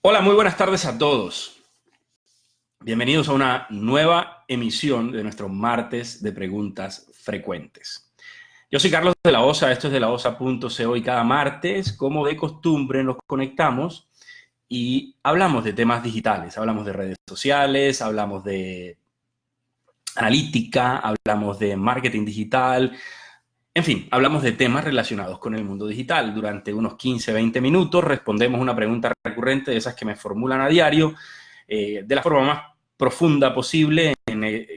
Hola, muy buenas tardes a todos. Bienvenidos a una nueva emisión de nuestro martes de preguntas frecuentes. Yo soy Carlos de la Osa, esto es de laosa.co y cada martes, como de costumbre, nos conectamos y hablamos de temas digitales, hablamos de redes sociales, hablamos de analítica, hablamos de marketing digital, en fin, hablamos de temas relacionados con el mundo digital. Durante unos 15-20 minutos respondemos una pregunta recurrente de esas que me formulan a diario, de la forma más profunda posible,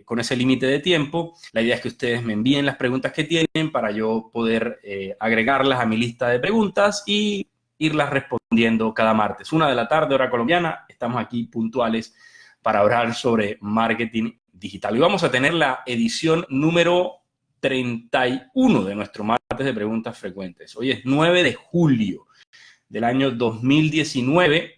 con ese límite de tiempo. La idea es que ustedes me envíen las preguntas que tienen para yo poder agregarlas a mi lista de preguntas y irlas respondiendo cada martes. 1 de la tarde, hora colombiana, estamos aquí puntuales para hablar sobre marketing digital. Y vamos a tener la edición número 31 de nuestro martes de preguntas frecuentes. Hoy es 9 de julio del año 2019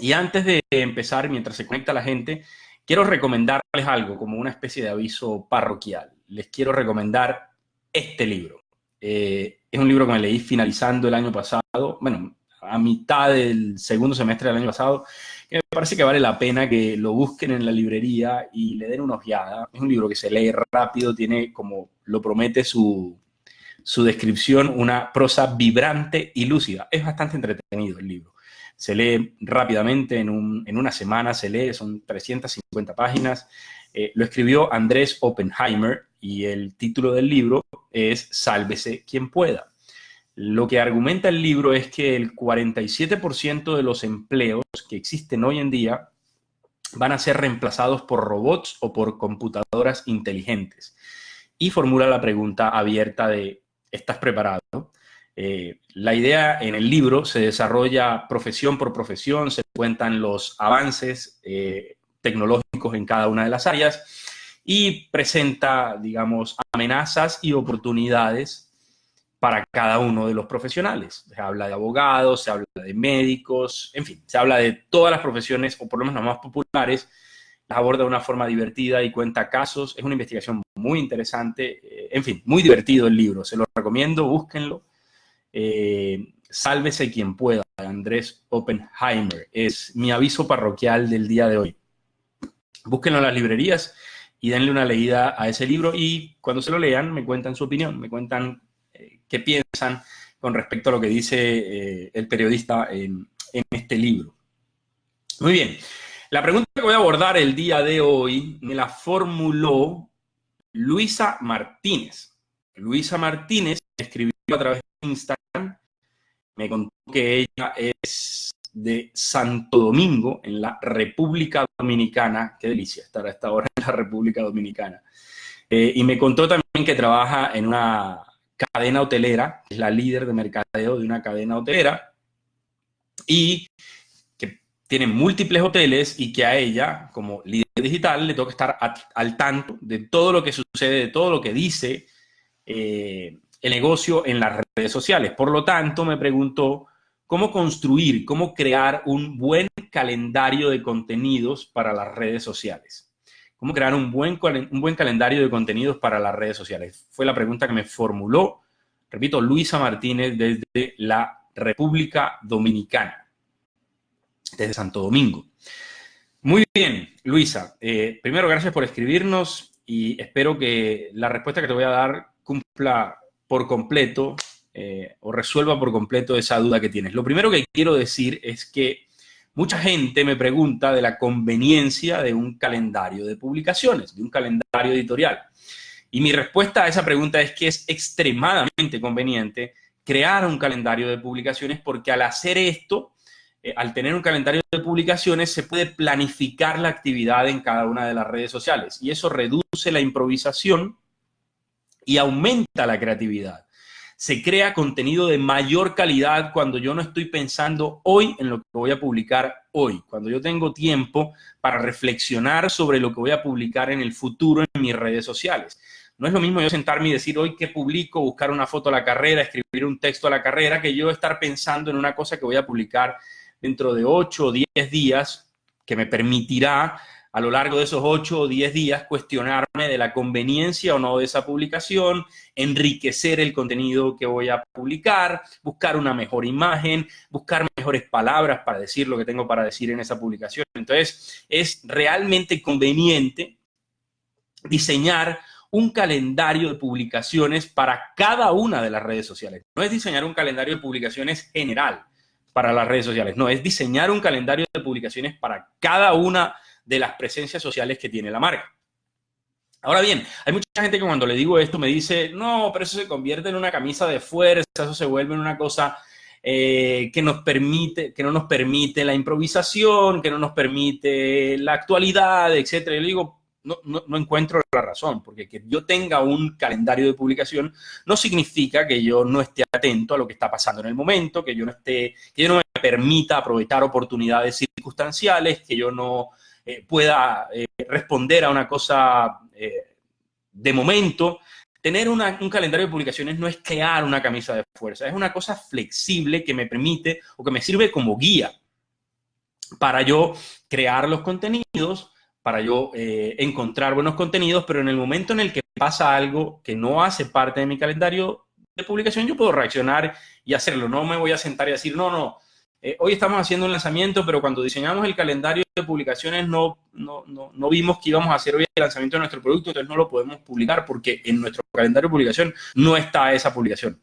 y antes de empezar, mientras se conecta la gente, quiero recomendarles algo como una especie de aviso parroquial. Les quiero recomendar este libro. Es un libro que me leí finalizando el año pasado, bueno, a mitad del segundo semestre del año pasado, que me parece que vale la pena que lo busquen en la librería y le den una ojeada. Es un libro que se lee rápido, tiene, como lo promete su descripción, una prosa vibrante y lúcida. Es bastante entretenido el libro. Se lee rápidamente, en una semana se lee, son 350 páginas. Lo escribió Andrés Oppenheimer y el título del libro es Sálvese quien pueda. Lo que argumenta el libro es que el 47% de los empleos que existen hoy en día van a ser reemplazados por robots o por computadoras inteligentes. Y formula la pregunta abierta de, ¿estás preparado? La idea en el libro se desarrolla profesión por profesión, se cuentan los avances tecnológicos en cada una de las áreas y presenta, digamos, amenazas y oportunidades para cada uno de los profesionales. Se habla de abogados, se habla de médicos, en fin, se habla de todas las profesiones, o por lo menos las más populares, las aborda de una forma divertida y cuenta casos. Es una investigación muy interesante, en fin, muy divertido el libro, se lo recomiendo, búsquenlo. Sálvese quien pueda, Andrés Oppenheimer, es mi aviso parroquial del día de hoy. Búsquenlo en las librerías y denle una leída a ese libro y cuando se lo lean me cuentan su opinión, me cuentan qué piensan con respecto a lo que dice el periodista en este libro. Muy bien, la pregunta que voy a abordar el día de hoy me la formuló Luisa Martínez. Luisa Martínez escribió a través de Instagram, me contó que ella es de Santo Domingo, en la República Dominicana. Qué delicia estar a esta hora en la República Dominicana. Y me contó también que trabaja en una cadena hotelera, es la líder de mercadeo de una cadena hotelera, y que tiene múltiples hoteles y que a ella, como líder digital, le toca estar al tanto de todo lo que sucede, de todo lo que dice el negocio en las redes sociales. Por lo tanto, me preguntó cómo construir, cómo crear un buen calendario de contenidos para las redes sociales. ¿Cómo crear un buen calendario de contenidos para las redes sociales? Fue la pregunta que me formuló, repito, Luisa Martínez desde la República Dominicana, desde Santo Domingo. Muy bien, Luisa. Primero, gracias por escribirnos y espero que la respuesta que te voy a dar cumpla por completo o resuelva por completo esa duda que tienes. Lo primero que quiero decir es que mucha gente me pregunta de la conveniencia de un calendario de publicaciones, de un calendario editorial. Y mi respuesta a esa pregunta es que es extremadamente conveniente crear un calendario de publicaciones porque al hacer esto, al tener un calendario de publicaciones, se puede planificar la actividad en cada una de las redes sociales y eso reduce la improvisación y aumenta la creatividad. Se crea contenido de mayor calidad cuando yo no estoy pensando hoy en lo que voy a publicar hoy, cuando yo tengo tiempo para reflexionar sobre lo que voy a publicar en el futuro en mis redes sociales. No es lo mismo yo sentarme y decir hoy qué publico, buscar una foto a la carrera, escribir un texto a la carrera, que yo estar pensando en una cosa que voy a publicar dentro de 8 o 10 días que me permitirá a lo largo de esos 8 o 10 días, cuestionarme de la conveniencia o no de esa publicación, enriquecer el contenido que voy a publicar, buscar una mejor imagen, buscar mejores palabras para decir lo que tengo para decir en esa publicación. Entonces, es realmente conveniente diseñar un calendario de publicaciones para cada una de las redes sociales. No es diseñar un calendario de publicaciones general para las redes sociales, no, es diseñar un calendario de publicaciones para cada una de las presencias sociales que tiene la marca. Ahora bien, hay mucha gente que cuando le digo esto me dice, no, pero eso se convierte en una camisa de fuerza, eso se vuelve en una cosa que no nos permite la improvisación, que no nos permite la actualidad, etcétera. Y le digo, no encuentro la razón, porque que yo tenga un calendario de publicación no significa que yo no esté atento a lo que está pasando en el momento, que yo no me permita aprovechar oportunidades circunstanciales, que yo no pueda responder a una cosa de momento. Tener un calendario de publicaciones no es crear una camisa de fuerza, es una cosa flexible que me permite o que me sirve como guía para yo crear los contenidos, para yo encontrar buenos contenidos, pero en el momento en el que pasa algo que no hace parte de mi calendario de publicación, yo puedo reaccionar y hacerlo. No me voy a sentar y decir, no, hoy estamos haciendo un lanzamiento, pero cuando diseñamos el calendario de publicaciones no vimos que íbamos a hacer hoy el lanzamiento de nuestro producto, entonces no lo podemos publicar porque en nuestro calendario de publicación no está esa publicación.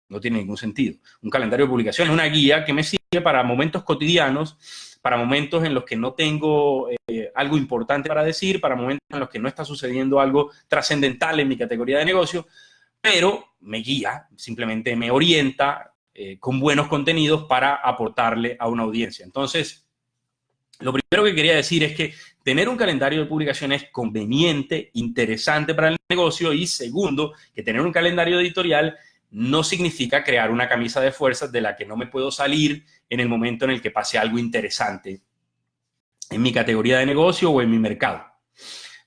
No tiene ningún sentido. Un calendario de publicación es una guía que me sirve para momentos cotidianos, para momentos en los que no tengo algo importante para decir, para momentos en los que no está sucediendo algo trascendental en mi categoría de negocio, pero me guía, simplemente me orienta con buenos contenidos para aportarle a una audiencia. Entonces, lo primero que quería decir es que tener un calendario de publicación es conveniente, interesante para el negocio, y segundo, que tener un calendario editorial no significa crear una camisa de fuerzas de la que no me puedo salir en el momento en el que pase algo interesante en mi categoría de negocio o en mi mercado.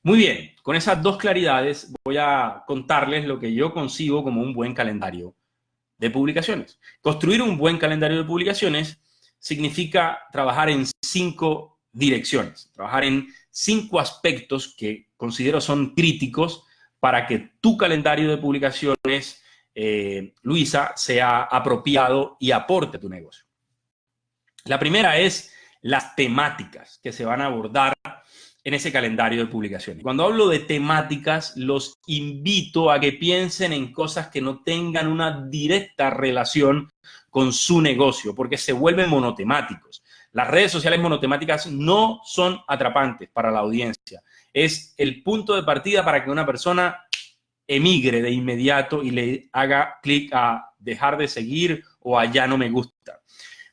Muy bien, con esas dos claridades voy a contarles lo que yo concibo como un buen calendario de publicaciones. Construir un buen calendario de publicaciones significa trabajar en 5 direcciones, trabajar en 5 aspectos que considero son críticos para que tu calendario de publicaciones, Luisa, sea apropiado y aporte a tu negocio. La primera es las temáticas que se van a abordar en ese calendario de publicaciones. Cuando hablo de temáticas, los invito a que piensen en cosas que no tengan una directa relación con su negocio, porque se vuelven monotemáticos. Las redes sociales monotemáticas no son atrapantes para la audiencia. Es el punto de partida para que una persona emigre de inmediato y le haga clic a dejar de seguir o a ya no me gusta.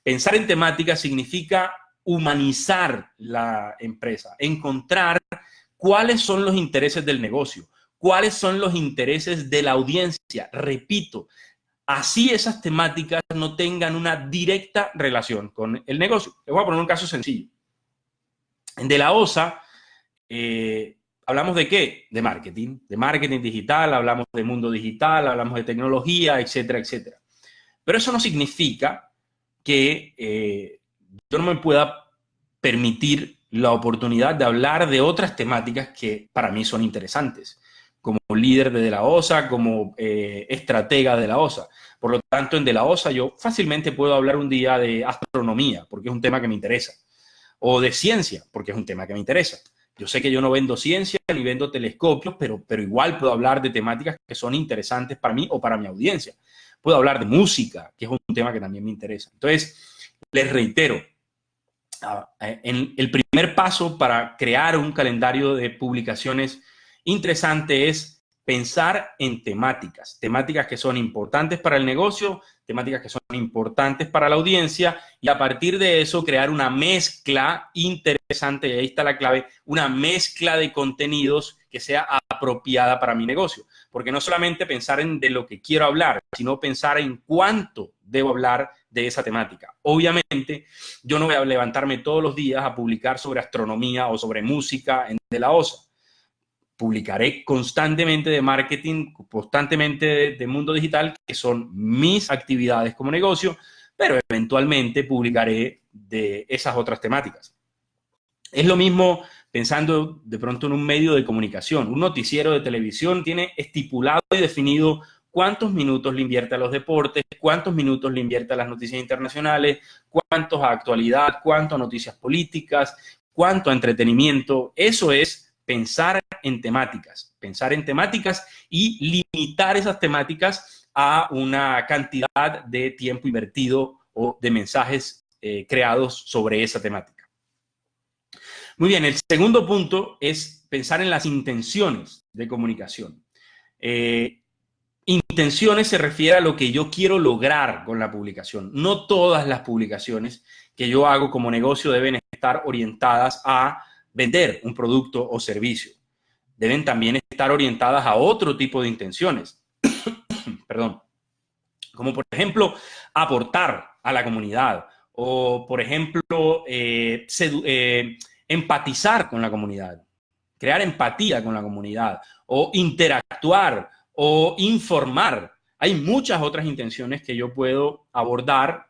Pensar en temáticas significa humanizar la empresa, encontrar cuáles son los intereses del negocio, cuáles son los intereses de la audiencia. Repito, así esas temáticas no tengan una directa relación con el negocio. Les voy a poner un caso sencillo. En De La Osa, ¿hablamos de qué? De marketing digital, hablamos de mundo digital, hablamos de tecnología, etcétera, etcétera. Pero eso no significa que yo no me pueda permitir la oportunidad de hablar de otras temáticas que para mí son interesantes, como líder de La Osa, como estratega de La Osa. Por lo tanto, en De La Osa yo fácilmente puedo hablar un día de astronomía, porque es un tema que me interesa, o de ciencia, porque es un tema que me interesa. Yo sé que yo no vendo ciencia ni vendo telescopios, pero igual puedo hablar de temáticas que son interesantes para mí o para mi audiencia. Puedo hablar de música, que es un tema que también me interesa. Entonces, les reitero, el primer paso para crear un calendario de publicaciones interesante es pensar en temáticas que son importantes para el negocio, temáticas que son importantes para la audiencia, y a partir de eso crear una mezcla interesante, y ahí está la clave, una mezcla de contenidos que sea apropiada para mi negocio. Porque no solamente pensar en de lo que quiero hablar, sino pensar en cuánto debo hablar de esa temática. Obviamente, yo no voy a levantarme todos los días a publicar sobre astronomía o sobre música en De La Osa. Publicaré constantemente de marketing, constantemente de mundo digital, que son mis actividades como negocio, pero eventualmente publicaré de esas otras temáticas. Es lo mismo pensando de pronto en un medio de comunicación. Un noticiero de televisión tiene estipulado y definido cuántos minutos le invierte a los deportes, cuántos minutos le invierte a las noticias internacionales, cuántos a actualidad, cuánto a noticias políticas, cuánto a entretenimiento. Eso es pensar en temáticas y limitar esas temáticas a una cantidad de tiempo invertido o de mensajes creados sobre esa temática. Muy bien, el segundo punto es pensar en las intenciones de comunicación. Intenciones se refiere a lo que yo quiero lograr con la publicación. No todas las publicaciones que yo hago como negocio deben estar orientadas a vender un producto o servicio. Deben también estar orientadas a otro tipo de intenciones. Perdón. Como por ejemplo, aportar a la comunidad o, por ejemplo, empatizar con la comunidad, crear empatía con la comunidad o interactuar o informar. Hay muchas otras intenciones que yo puedo abordar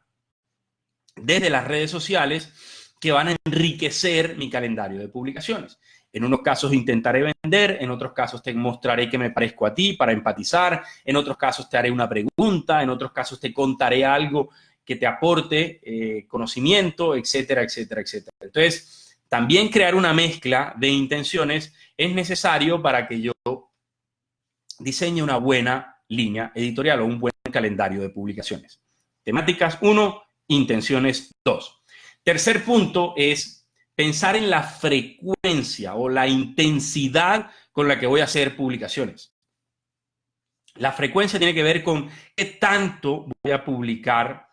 desde las redes sociales que van a enriquecer mi calendario de publicaciones. En unos casos intentaré vender, en otros casos te mostraré que me parezco a ti para empatizar, en otros casos te haré una pregunta, en otros casos te contaré algo que te aporte conocimiento, etcétera, etcétera, etcétera. Entonces, también crear una mezcla de intenciones es necesario para que yo diseñe una buena línea editorial o un buen calendario de publicaciones. Temáticas 1, intenciones 2. Tercer punto es pensar en la frecuencia o la intensidad con la que voy a hacer publicaciones. La frecuencia tiene que ver con qué tanto voy a publicar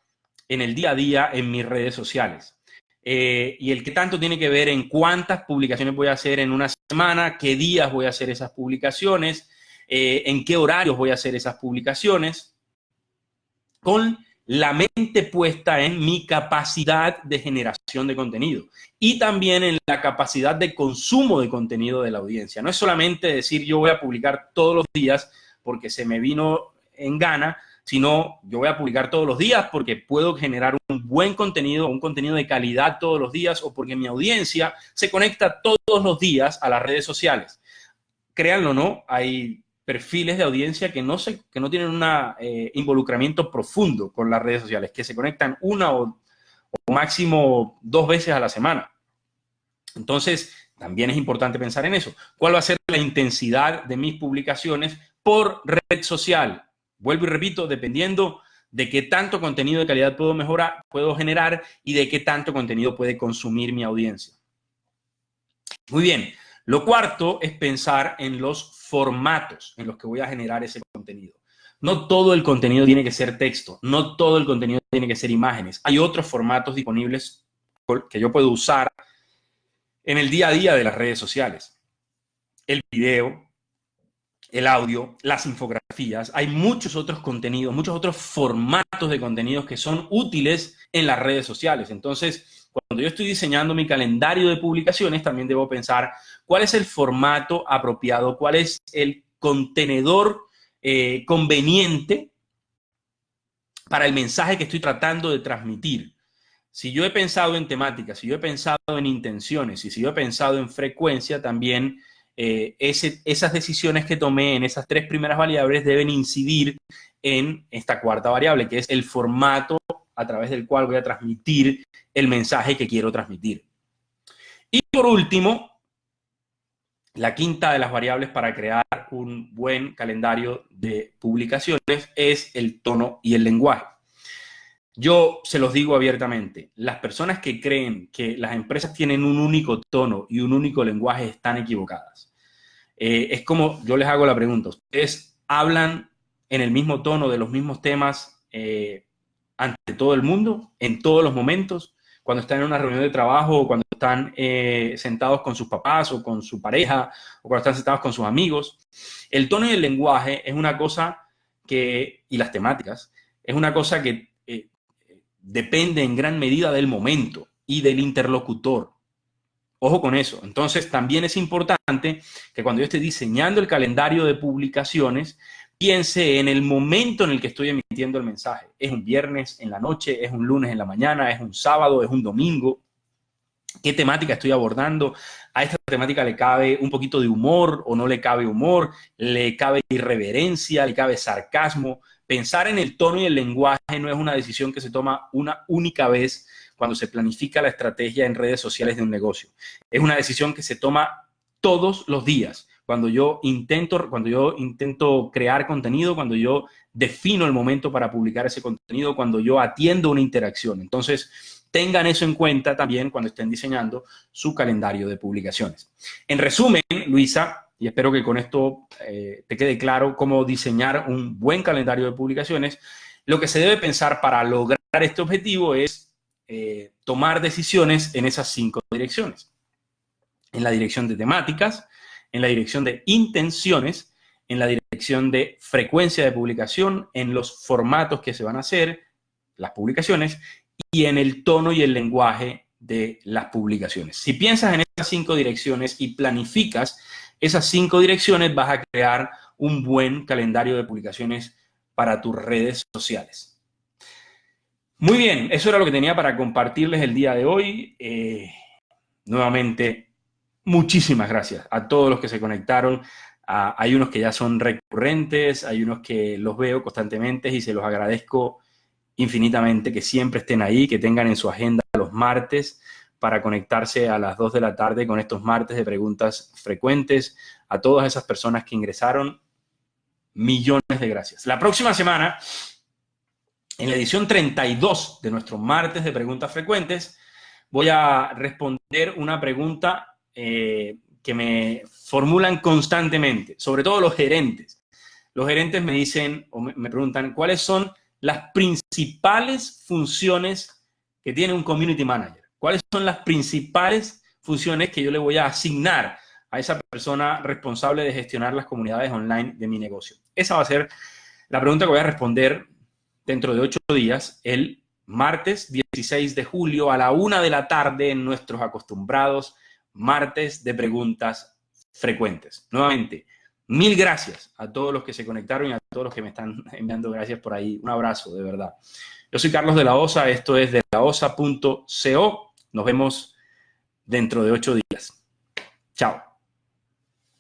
en el día a día en mis redes sociales. Y el qué tanto tiene que ver en cuántas publicaciones voy a hacer en una semana, qué días voy a hacer esas publicaciones, en qué horarios voy a hacer esas publicaciones, con la mente puesta en mi capacidad de generación de contenido y también en la capacidad de consumo de contenido de la audiencia. No es solamente decir yo voy a publicar todos los días porque se me vino en gana, sino yo voy a publicar todos los días porque puedo generar un buen contenido, un contenido de calidad todos los días o porque mi audiencia se conecta todos los días a las redes sociales. Créanlo o no, hay perfiles de audiencia que no tienen un involucramiento profundo con las redes sociales, que se conectan una o máximo 2 veces a la semana. Entonces, también es importante pensar en eso. ¿Cuál va a ser la intensidad de mis publicaciones por red social? Vuelvo y repito, dependiendo de qué tanto contenido de calidad puedo generar y de qué tanto contenido puede consumir mi audiencia. Muy bien. Lo cuarto es pensar en los formatos en los que voy a generar ese contenido. No todo el contenido tiene que ser texto, no todo el contenido tiene que ser imágenes. Hay otros formatos disponibles que yo puedo usar en el día a día de las redes sociales. El video, el audio, las infografías. Hay muchos otros contenidos, muchos otros formatos de contenidos que son útiles en las redes sociales. Entonces, cuando yo estoy diseñando mi calendario de publicaciones, también debo pensar cuál es el formato apropiado, cuál es el contenedor conveniente para el mensaje que estoy tratando de transmitir. Si yo he pensado en temáticas, si yo he pensado en intenciones y si yo he pensado en frecuencia, también esas decisiones que tomé en esas 3 primeras variables deben incidir en esta cuarta variable, que es el formato a través del cual voy a transmitir el mensaje que quiero transmitir. Y por último, la quinta de las variables para crear un buen calendario de publicaciones es el tono y el lenguaje. Yo se los digo abiertamente, las personas que creen que las empresas tienen un único tono y un único lenguaje están equivocadas. Es como yo les hago la pregunta, ¿ustedes hablan en el mismo tono de los mismos temas ante todo el mundo, en todos los momentos, cuando están en una reunión de trabajo o cuando están sentados con sus papás o con su pareja o cuando están sentados con sus amigos? El tono y el lenguaje es una cosa que, y las temáticas, es una cosa que depende en gran medida del momento y del interlocutor. Ojo con eso. Entonces, también es importante que cuando yo esté diseñando el calendario de publicaciones, piense en el momento en el que estoy emitiendo el mensaje. ¿Es un viernes en la noche? ¿Es un lunes en la mañana? ¿Es un sábado? ¿Es un domingo? qué temática estoy abordando. A esta temática le cabe un poquito de humor o no le cabe humor, le cabe irreverencia, le cabe sarcasmo. Pensar en el tono y el lenguaje no es una decisión que se toma una única vez cuando se planifica la estrategia en redes sociales de un negocio. Es una decisión que se toma todos los días. Cuando yo intento crear contenido, cuando yo defino el momento para publicar ese contenido, cuando yo atiendo una interacción. Entonces, tengan eso en cuenta también cuando estén diseñando su calendario de publicaciones. En resumen, Luisa, y espero que con esto te quede claro cómo diseñar un buen calendario de publicaciones, lo que se debe pensar para lograr este objetivo es tomar decisiones en esas 5 direcciones. En la dirección de temáticas, en la dirección de intenciones, en la dirección de frecuencia de publicación, en los formatos que se van a hacer, las publicaciones, y en el tono y el lenguaje de las publicaciones. Si piensas en esas 5 direcciones y planificas esas 5 direcciones, vas a crear un buen calendario de publicaciones para tus redes sociales. Muy bien, eso era lo que tenía para compartirles el día de hoy. Nuevamente, muchísimas gracias a todos los que se conectaron. Hay unos que ya son recurrentes, hay unos que los veo constantemente y se los agradezco infinitamente que siempre estén ahí, que tengan en su agenda los martes para conectarse a las 2 de la tarde con estos martes de preguntas frecuentes. A todas esas personas que ingresaron, millones de gracias. La próxima semana, en la edición 32 de nuestro martes de preguntas frecuentes, voy a responder una pregunta que me formulan constantemente, sobre todo los gerentes. Los gerentes me dicen o me preguntan cuáles son las principales funciones que tiene un community manager. ¿Cuáles son las principales funciones que yo le voy a asignar a esa persona responsable de gestionar las comunidades online de mi negocio? Esa va a ser la pregunta que voy a responder dentro de 8 días, el martes 16 de julio a la 1 de la tarde en nuestros acostumbrados martes de preguntas frecuentes. Nuevamente, mil gracias a todos los que se conectaron y a todos los que me están enviando gracias por ahí. Un abrazo, de verdad. Yo soy Carlos de la Osa, esto es de laosa.co. Nos vemos dentro de 8 días. Chao.